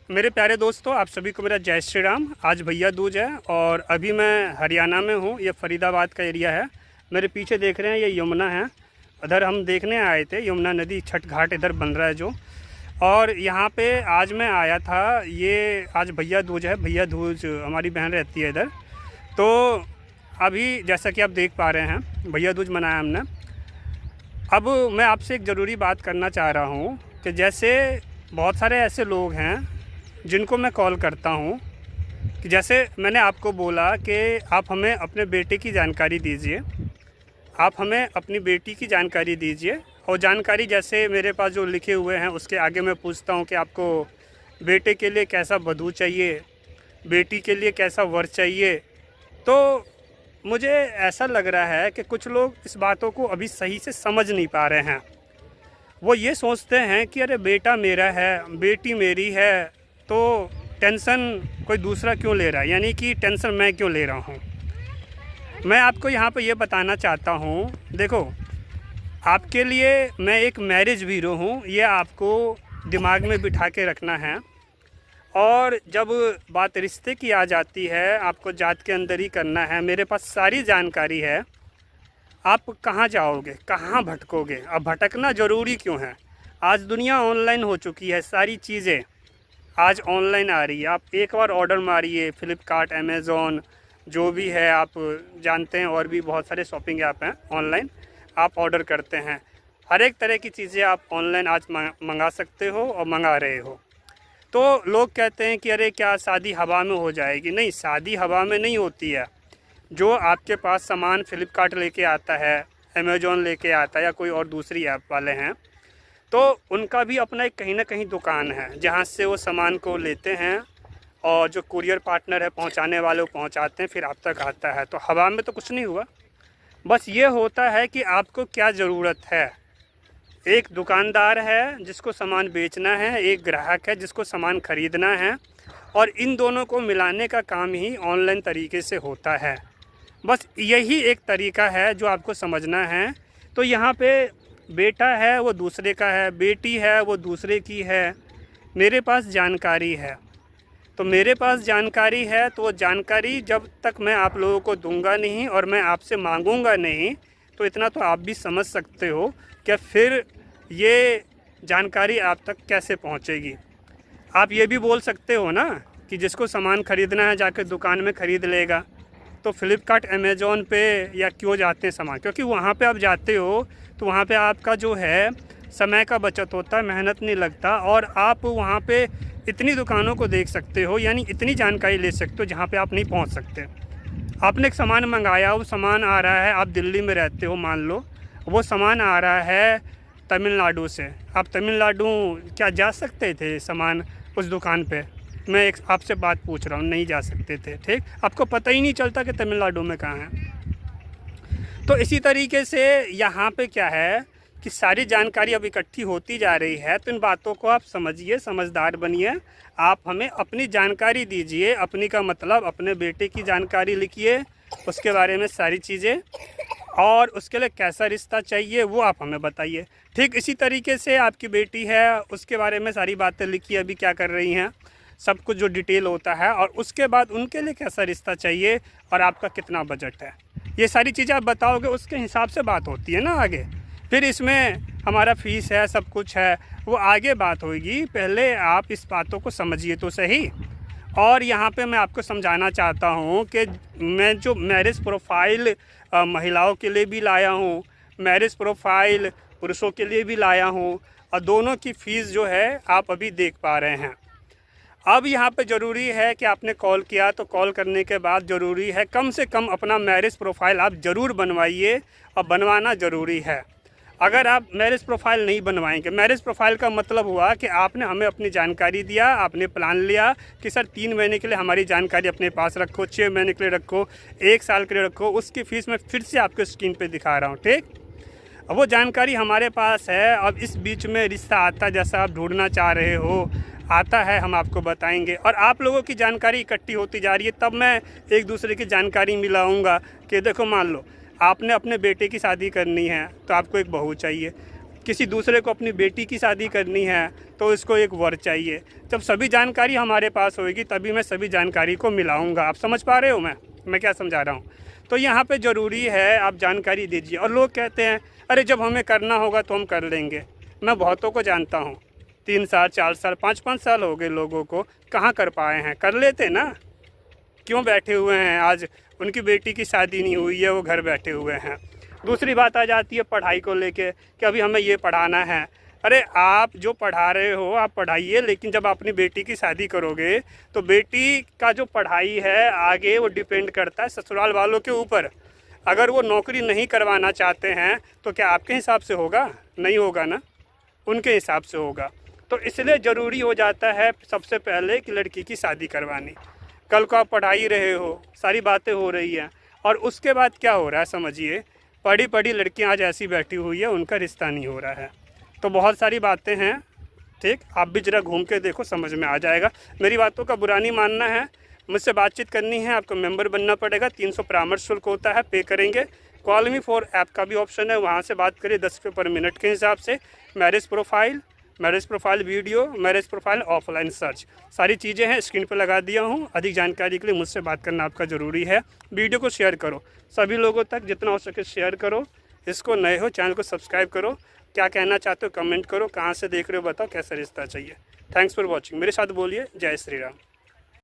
मेरे प्यारे दोस्तों, आप सभी को मेरा जय श्री राम। आज भैया दूज है और अभी मैं हरियाणा में हूँ। ये फरीदाबाद का एरिया है। मेरे पीछे देख रहे हैं, ये यमुना है। उधर हम देखने आए थे, यमुना नदी छठ घाट इधर बन रहा है जो। और यहाँ पे आज मैं आया था। ये आज भैया दूज है। भैया दूज हमारी बहन रहती है इधर। तो अभी जैसा कि आप देख पा रहे हैं, भैया दूज मनाया हमने। अब मैं आपसे एक ज़रूरी बात करना चाह रहा हूँ कि जैसे बहुत सारे ऐसे लोग हैं जिनको मैं कॉल करता हूँ कि जैसे मैंने आपको बोला कि आप हमें अपने बेटे की जानकारी दीजिए, आप हमें अपनी बेटी की जानकारी दीजिए। और जानकारी जैसे मेरे पास जो लिखे हुए हैं उसके आगे मैं पूछता हूँ कि आपको बेटे के लिए कैसा वधू चाहिए, बेटी के लिए कैसा वर चाहिए। तो मुझे ऐसा लग रहा है कि कुछ लोग इस बातों को अभी सही से समझ नहीं पा रहे हैं। वो ये सोचते हैं कि अरे बेटा मेरा है, बेटी मेरी है, तो टेंशन कोई दूसरा क्यों ले रहा है, यानी कि टेंशन मैं क्यों ले रहा हूँ। मैं आपको यहाँ पे ये बताना चाहता हूँ, देखो आपके लिए मैं एक मैरिज ब्यूरो हूँ, ये आपको दिमाग में बिठा के रखना है। और जब बात रिश्ते की आ जाती है, आपको जात के अंदर ही करना है। मेरे पास सारी जानकारी है। आप कहाँ जाओगे, कहाँ भटकोगे। अब भटकना ज़रूरी क्यों है? आज दुनिया ऑनलाइन हो चुकी है, सारी चीज़ें आज ऑनलाइन आ रही है। आप एक बार ऑर्डर मारिए, फ्लिपकार्ट, अमेज़ॉन, जो भी है आप जानते हैं, और भी बहुत सारे शॉपिंग ऐप हैं ऑनलाइन, आप ऑर्डर करते हैं। हर एक तरह की चीज़ें आप ऑनलाइन आज मंगा सकते हो और मंगा रहे हो। तो लोग कहते हैं कि अरे क्या शादी हवा में हो जाएगी। नहीं, शादी हवा में नहीं होती है। जो आपके पास सामान फ्लिपकार्ट लेके आता है, अमेज़ॉन लेके आता है, या कोई और दूसरी ऐप वाले हैं, तो उनका भी अपना एक कहीं ना कहीं दुकान है जहाँ से वो सामान को लेते हैं, और जो कुरियर पार्टनर है, पहुँचाने वाले, वो पहुँचाते हैं, फिर आप तक आता है। तो हवा में तो कुछ नहीं हुआ। बस ये होता है कि आपको क्या ज़रूरत है। एक दुकानदार है जिसको सामान बेचना है, एक ग्राहक है जिसको सामान ख़रीदना है, और इन दोनों को मिलाने का काम ही ऑनलाइन तरीके से होता है। बस यही एक तरीका है जो आपको समझना है। तो यहाँ पे बेटा है वो दूसरे का है, बेटी है वो दूसरे की है। मेरे पास जानकारी है, तो मेरे पास जानकारी है, तो वो जानकारी जब तक मैं आप लोगों को दूंगा नहीं और मैं आपसे मांगूंगा नहीं, तो इतना तो आप भी समझ सकते हो कि फिर ये जानकारी आप तक कैसे पहुंचेगी। आप ये भी बोल सकते हो ना कि जिसको सामान ख़रीदना है जाकर दुकान में ख़रीद लेगा। तो फ्लिपकार्ट, अमेज़ॉन पे या क्यों जाते हैं सामान? क्योंकि वहाँ पे आप जाते हो तो वहाँ पे आपका जो है समय का बचत होता है, मेहनत नहीं लगता, और आप वहाँ पे इतनी दुकानों को देख सकते हो, यानी इतनी जानकारी ले सकते हो जहाँ पे आप नहीं पहुँच सकते। आपने एक सामान मंगाया, वो सामान आ रहा है, आप दिल्ली में रहते हो मान लो, वो सामान आ रहा है तमिलनाडु से। आप तमिलनाडु क्या जा सकते थे सामान उस दुकान पे? मैं एक आपसे बात पूछ रहा हूँ, नहीं जा सकते थे, ठीक? आपको पता ही नहीं चलता कि तमिलनाडु में कहाँ है। तो इसी तरीके से यहाँ पे क्या है कि सारी जानकारी अब इकट्ठी होती जा रही है। तो इन बातों को आप समझिए, समझदार बनिए। आप हमें अपनी जानकारी दीजिए। अपनी का मतलब अपने बेटे की जानकारी लिखिए, उसके बारे में सारी चीज़ें, और उसके लिए कैसा रिश्ता चाहिए वो आप हमें बताइए। ठीक इसी तरीके से आपकी बेटी है, उसके बारे में सारी बातें लिखिए, अभी क्या कर रही हैं, सब कुछ जो डिटेल होता है, और उसके बाद उनके लिए कैसा रिश्ता चाहिए और आपका कितना बजट है, ये सारी चीज़ें आप बताओगे, उसके हिसाब से बात होती है ना आगे। फिर इसमें हमारा फ़ीस है, सब कुछ है, वो आगे बात होगी। पहले आप इस बातों को समझिए तो सही। और यहाँ पे मैं आपको समझाना चाहता हूँ कि मैं जो मैरिज प्रोफाइल महिलाओं के लिए भी लाया हूँ, मैरिज प्रोफाइल पुरुषों के लिए भी लाया हूँ, और दोनों की फ़ीस जो है आप अभी देख पा रहे हैं। अब यहाँ पे ज़रूरी है कि आपने कॉल किया, तो कॉल करने के बाद ज़रूरी है कम से कम अपना मैरिज प्रोफाइल आप ज़रूर बनवाइए, और बनवाना ज़रूरी है। अगर आप मैरिज प्रोफाइल नहीं बनवाएंगे, मैरिज प्रोफाइल का मतलब हुआ कि आपने हमें अपनी जानकारी दिया, आपने प्लान लिया कि सर 3 महीने के लिए हमारी जानकारी अपने पास रखो, 6 महीने के लिए रखो, 1 साल के लिए रखो। उसकी फ़ीस मैं फिर से आपको स्क्रीन पे दिखा रहा हूँ, ठीक? अब वो जानकारी हमारे पास है। अब इस बीच में रिश्ता आता जैसा आप ढूंढना चाह रहे हो, आता है, हम आपको बताएंगे। और आप लोगों की जानकारी इकट्ठी होती जा रही है, तब मैं एक दूसरे की जानकारी मिलाऊंगा कि देखो मान लो आपने अपने बेटे की शादी करनी है, तो आपको एक बहू चाहिए। किसी दूसरे को अपनी बेटी की शादी करनी है तो इसको एक वर चाहिए। जब सभी जानकारी हमारे पास होगी तभी मैं सभी जानकारी को मिलाऊंगा। आप समझ पा रहे हो मैं क्या समझा रहा हूँ? तो यहाँ पे ज़रूरी है आप जानकारी दीजिए। और लोग कहते हैं अरे जब हमें करना होगा तो हम कर लेंगे। मैं बहुतों को जानता हूँ, 3 साल 4 साल 5-5 साल हो गए लोगों को, कहाँ कर पाए हैं? कर लेते ना, क्यों बैठे हुए हैं? आज उनकी बेटी की शादी नहीं हुई है, वो घर बैठे हुए हैं। दूसरी बात आ जाती है पढ़ाई को लेके कि अभी हमें ये पढ़ाना है। अरे आप जो पढ़ा रहे हो आप पढ़ाइए, लेकिन जब अपनी बेटी की शादी करोगे तो बेटी का जो पढ़ाई है आगे वो डिपेंड करता है ससुराल वालों के ऊपर। अगर वो नौकरी नहीं करवाना चाहते हैं तो क्या आपके हिसाब से होगा? नहीं होगा ना, उनके हिसाब से होगा। तो इसलिए ज़रूरी हो जाता है सबसे पहले कि लड़की की शादी करवानी। कल को आप पढ़ा ही रहे हो, सारी बातें हो रही हैं, और उसके बाद क्या हो रहा है समझिए, पढ़ी पढ़ी लड़कियां आज ऐसी बैठी हुई है, उनका रिश्ता नहीं हो रहा है। तो बहुत सारी बातें हैं, ठीक, आप भी ज़रा घूम के देखो, समझ में आ जाएगा। मेरी बातों का बुरा नहीं मानना है, मुझसे बातचीत करनी है आपको मेंबर बनना पड़ेगा। 300 परामर्श शुल्क होता है, पे करेंगे। कॉल मी फॉर ऐप का भी ऑप्शन है, वहाँ से बात करिए 10 रुपये पर मिनट के हिसाब से। Marriage profile video, marriage profile offline search, सारी चीज़ें हैं, स्क्रीन पर लगा दिया हूँ। अधिक जानकारी के लिए मुझसे बात करना आपका ज़रूरी है। वीडियो को शेयर करो सभी लोगों तक, जितना हो सके शेयर करो इसको। नए हो चैनल को सब्सक्राइब करो। क्या कहना चाहते हो कमेंट करो, कहाँ से देख रहे हो बताओ, कैसा रिश्ता चाहिए। Thanks for watching. मेरे साथ बोलिए जय श्री राम।